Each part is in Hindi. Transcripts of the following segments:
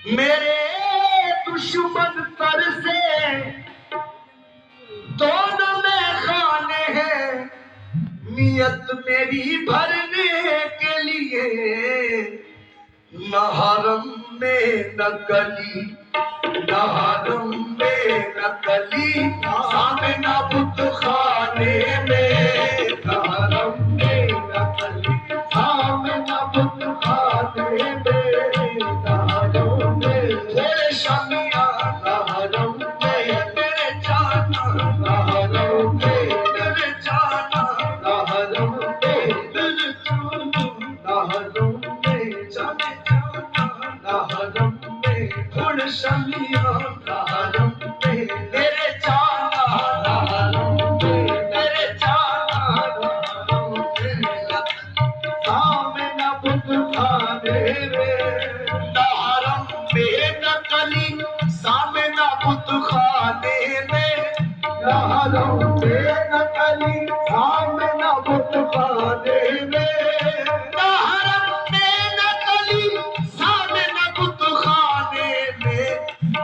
मेरे दुश्मन तर से दोनों में खाने हैं, नियत मेरी भरने के लिए। न हरम में न गली, न हरम में न गली, सामने न बुत खाने में। न हरम में न गली, सामने न बुत खाने में। न हरम में थोड़े शामिया, न हरम में मेरे जाना, न हरम में मेरे जाना, न हरम में दिल चूना, न हरम में जाने जाना, न हरम में थोड़े शामिया, न हरम में मेरे जाना, न हरम में मेरे जाना, न हरम में सामने न बुत खाने में। न हरम में न कली, सामने न बुत खाने में। न हरम में न कली, सामने न बुत खाने में। न हरम में न कली, सामने न बुत खाने में।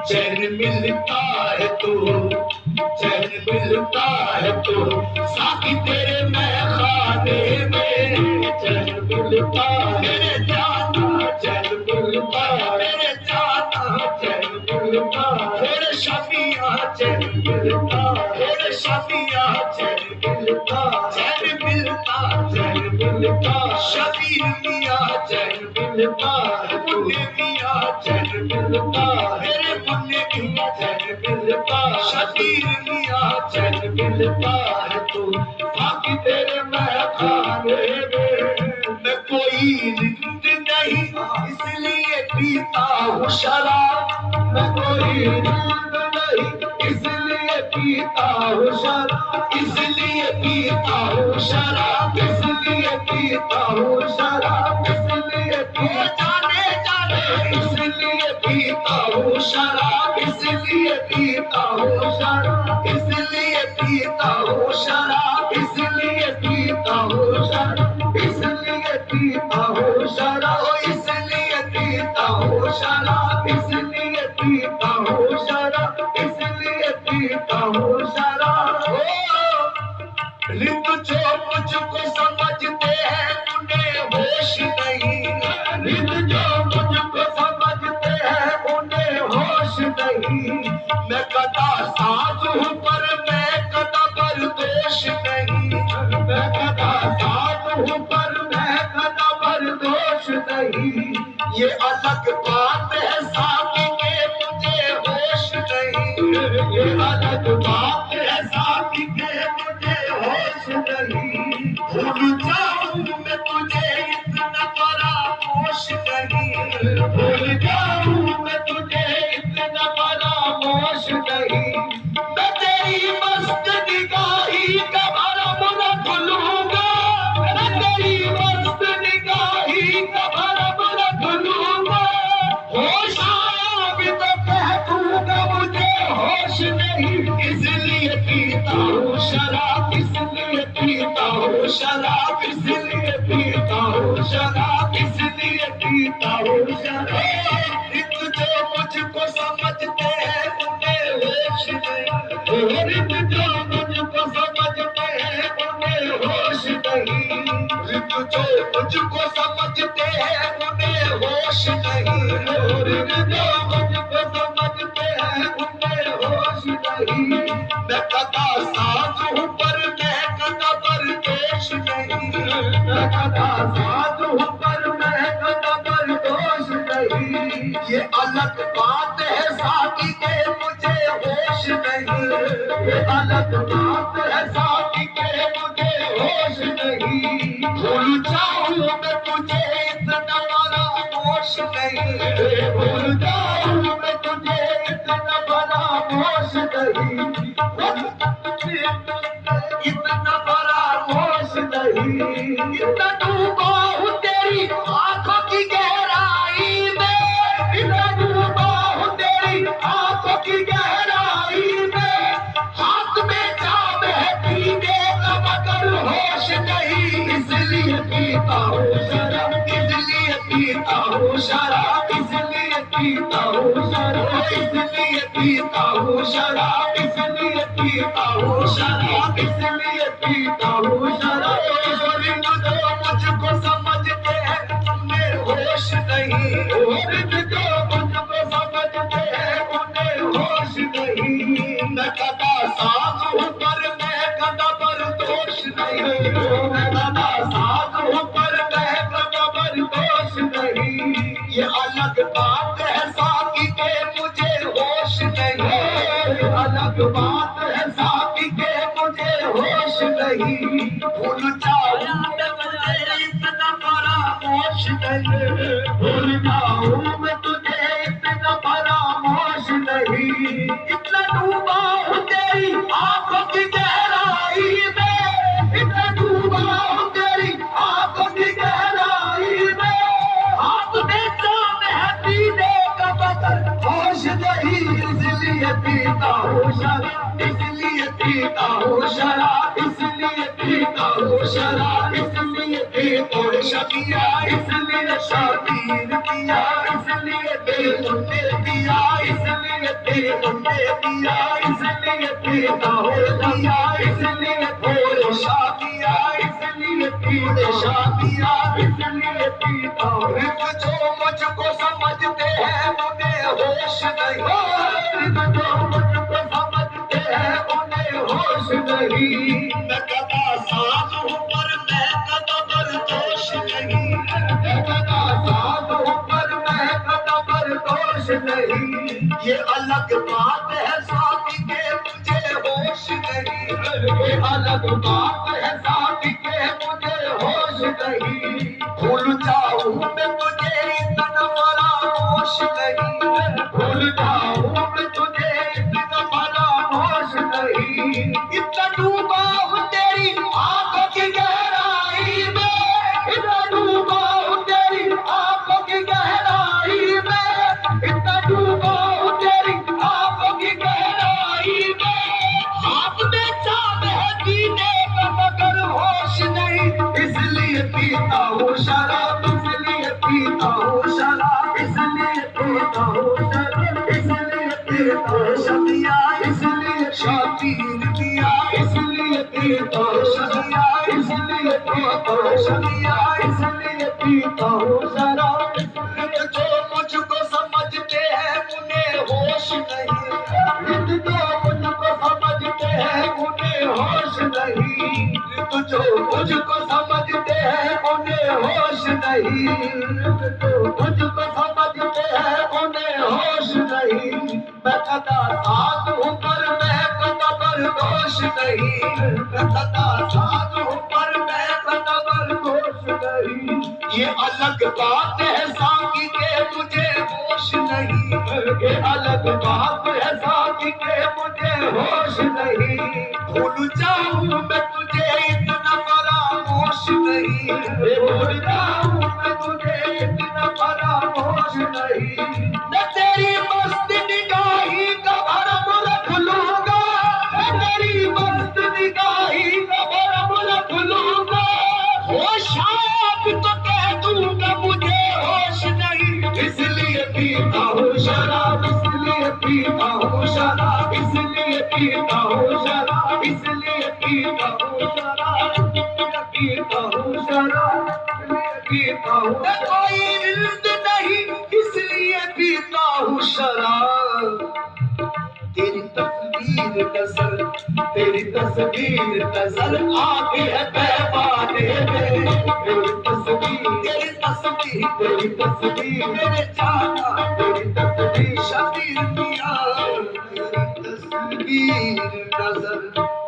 चैन मिलता है तो, चैन मिलता है तो साथी तेरे मैं खाने में। चैन मिलता मेरे जाना, चैन मिलता मेरे जाना, चैन मिलता मेरे शफिया, चैन मिलता मेरे शफिया, चैन मिलता चैन मिलता, चैन मिलता शबीर मिया, चैन मिलता मुन्ने मिया, चैन मिलता मेरे मुन्ने मिया, चैन मिलता शबीर मिया, चैन मिलता है तो बाकी तेरे मैं खाने में। मैं कोई रिंद नहीं इसलिए पीता हूँ शराब, मैं कोई रिंद नहीं इसलिए पीता हूँ शराब, इसलिए पीता हूँ शराब, इसलिए पीता हूँ शराब, इसलिए जाने जाने इसलिए पीता हूँ शराब, इसलिए पीता हूँ शराब, इसलिए पीता हूँ शराब, इसलिए पीता हूँ शराब, इसलिए पीता हूँ शराब, इसलिए पीता हूँ शराब, इसलिए पीता हूँ शराब, इसलिए पीता हूँ शराब। ऋतु जो मुझको समझते हैं उन्हें होश नहीं, ऋतु जो मुझको समझते हैं उन्हें होश नहीं। मैं कदा साज हूँ पर मैं कदा बर्दोश नहीं, मैं कदा साज हूँ पर मैं कदा बर्दोश नहीं। ये अलग बात है साकी के मुझे होश नहीं, ये अलग बात है साकी के मुझे होश नहीं। भूल जाऊं मैं तुझे इतना फरामोश नहीं, भूल जाऊं मैं तुझे इतना फरामोश नहीं। मैं तेरी मस्त निगाही का भरम न भूलूंगा, मैं तेरी मस्त निगाही का भरम न भूलूंगा। होश आया भी तो कह दूंगा मुझे होश नहीं, इसलिए पीता हूँ शराब, इसलिए पीता हूँ शराब, इसलिए पीता हूँ शराब, इसलिए पीता हूँ शराब। रित जो मुझको समझते हैं उन्हें होश नहीं, रित जो मुझको समझते हैं उन्हें होश नहीं, रित जो मुझको समझते हैं उन्हें होश नहीं, रित जो मुझको समझते हैं उन्हें होश नहीं। मैं कदा साज हूँ पर मैं कदा बर्दोश नहीं, मैं कदा साज हूँ पर मैं कदा बर्दोश नहीं। ये अलग बात है साकी के मुझे होश नहीं, ये अलग बात है साकी के मुझे होश नहीं। भूल जाऊं मैं तुझे इतना बड़ा होश नहीं, भूल जाऊं मैं तुझे इतना बड़ा होश नहीं, इतना बड़ा होश नहीं। इतना डूबा हूँ तेरी आंखों की गहराई में, इतना डूबा हूँ तेरी आंखों की गहराई में। हाथ में जाम है पीने का मगर होश नहीं, इसलिए पीता हूँ शराब, इसलिए पीता हूँ शराब, इसलिए पीता हूँ शराब, इसलिए पीता हूँ शराब, इसलिए पीता हूँ शराब, इसलिए पीता हूँ शराब। मुझको समझते हैं उन्हें होश नहीं, जो मुझको समझते हैं उन्हें होश नहीं। मैं कदा साध हूँ पर मैं कदा बर्दोश नहीं, मैं कदा साध हूँ पर मैं कदा बर्दोश नहीं। ये अलग बात है साकी के मुझे होश नहीं, ये अलग बात है साकी के मुझे होश नहीं। भूल जाऊं मैं तुझे इतना फरामोश नहीं, भूल जाऊं मैं तुझे इतना फरामोश नहीं। इतना डूबा हूँ तेरी आंखों की गहराई में, इतना डूबा हूँ तेरी आंखों की गहराई में। आप में जाम है पीने का मगर होश नहीं, इसलिए पीता हूँ शराब, इसलिए पीता हूँ शराब, इसलिए पीता हूँ शराब, इसलिए पीता हूँ शबिया, इसलिए शबीर दिया, इसलिए दिल ने दिया, इसलिए दिल ने दिया, इसलिए पीता हूँ दिया, इसलिए थोड़े शादिया, इसलिए पीते शादिया, इसलिए पीता हूँ। जो मुझको समझते हैं उन्हें होश नहीं, जो मुझको समझते हैं उन्हें होश नहीं। मैं कदा साध हूँ पर मैं कदा बर्दोश नहीं, मैं कदा साध हूँ पर मैं कदा बर्दोश नहीं। ये अलग बात है साथी के मुझे होश नहीं, ये अलग बात है साथी के मुझे होश नहीं। भूल जाऊं मैं तुझे इतना फरामोश नहीं, भूल जाऊं मैं तुझे इतना फरामोश नहीं। इतना डूबा हूँ तेरी आंखों की गहराई में, इतना डूबा हूँ तेरी आंखों की गहराई में, इतना डूबा हूँ तेरी आंखों की गहराई में। हाथ में चांद है पीने का मगर होश नहीं, इसलिए पीता हूँ शराब, इसलिए पीता हूँ शराब, इसलिए पीता हूँ शराब, इसलिए पीता हूँ शबिया, इसलिए शबीर दिया, इसलिए पीता हूँ शबिया, इसलिए पीता हूँ शबिया, इसलिए पीता हूँ शराब। जो मुझको समझते हैं उन्हें होश नहीं, जो मुझको समझते हैं उन्हें होश नहीं। जो मुझको समझते हैं उन्हें होश नहीं, जो मुझको समझते हैं उन्हें होश नहीं। मैं कदा साध हूँ पर मैं कदा बर्दोश नहीं, मैं कदा साध हूँ पर मैं कदा बर्दोश नहीं। ये अलग बात है साकी के मुझे होश नहीं, ये अलग बात है साकी के मुझे होश नहीं। भूल जाऊं मैं तुझे इतना फरामोश नहीं, भूल जाऊं मैं तुझे इतना फरामोश नहीं। मैं तेरी मस्त निगाही का भरम रख लूंगा, मैं तेरी मस्त निगाही का भरम रख लूंगा। होश शायद तो कह दूंगा मुझे होश नहीं, इसलिए पीता हूँ शराब, इसलिए पीता हूँ शराब, इसलिए पीता हूँ शराब, इसलिए पीता हूँ शराब, पीता हूँ शराब, पीता हूँ। कोई इल्म नहीं इसलिए पीता हूँ शराब। तेरी तस्वीर नजर, तेरी तस्वीर नजर आती है पैमाने में, तेरी तस्वीर, तेरी तस्वीर, तेरी तस्वीर मेरे जाना, तेरी तस्वीर शबीर मियां, तेरी तस्वीर नजर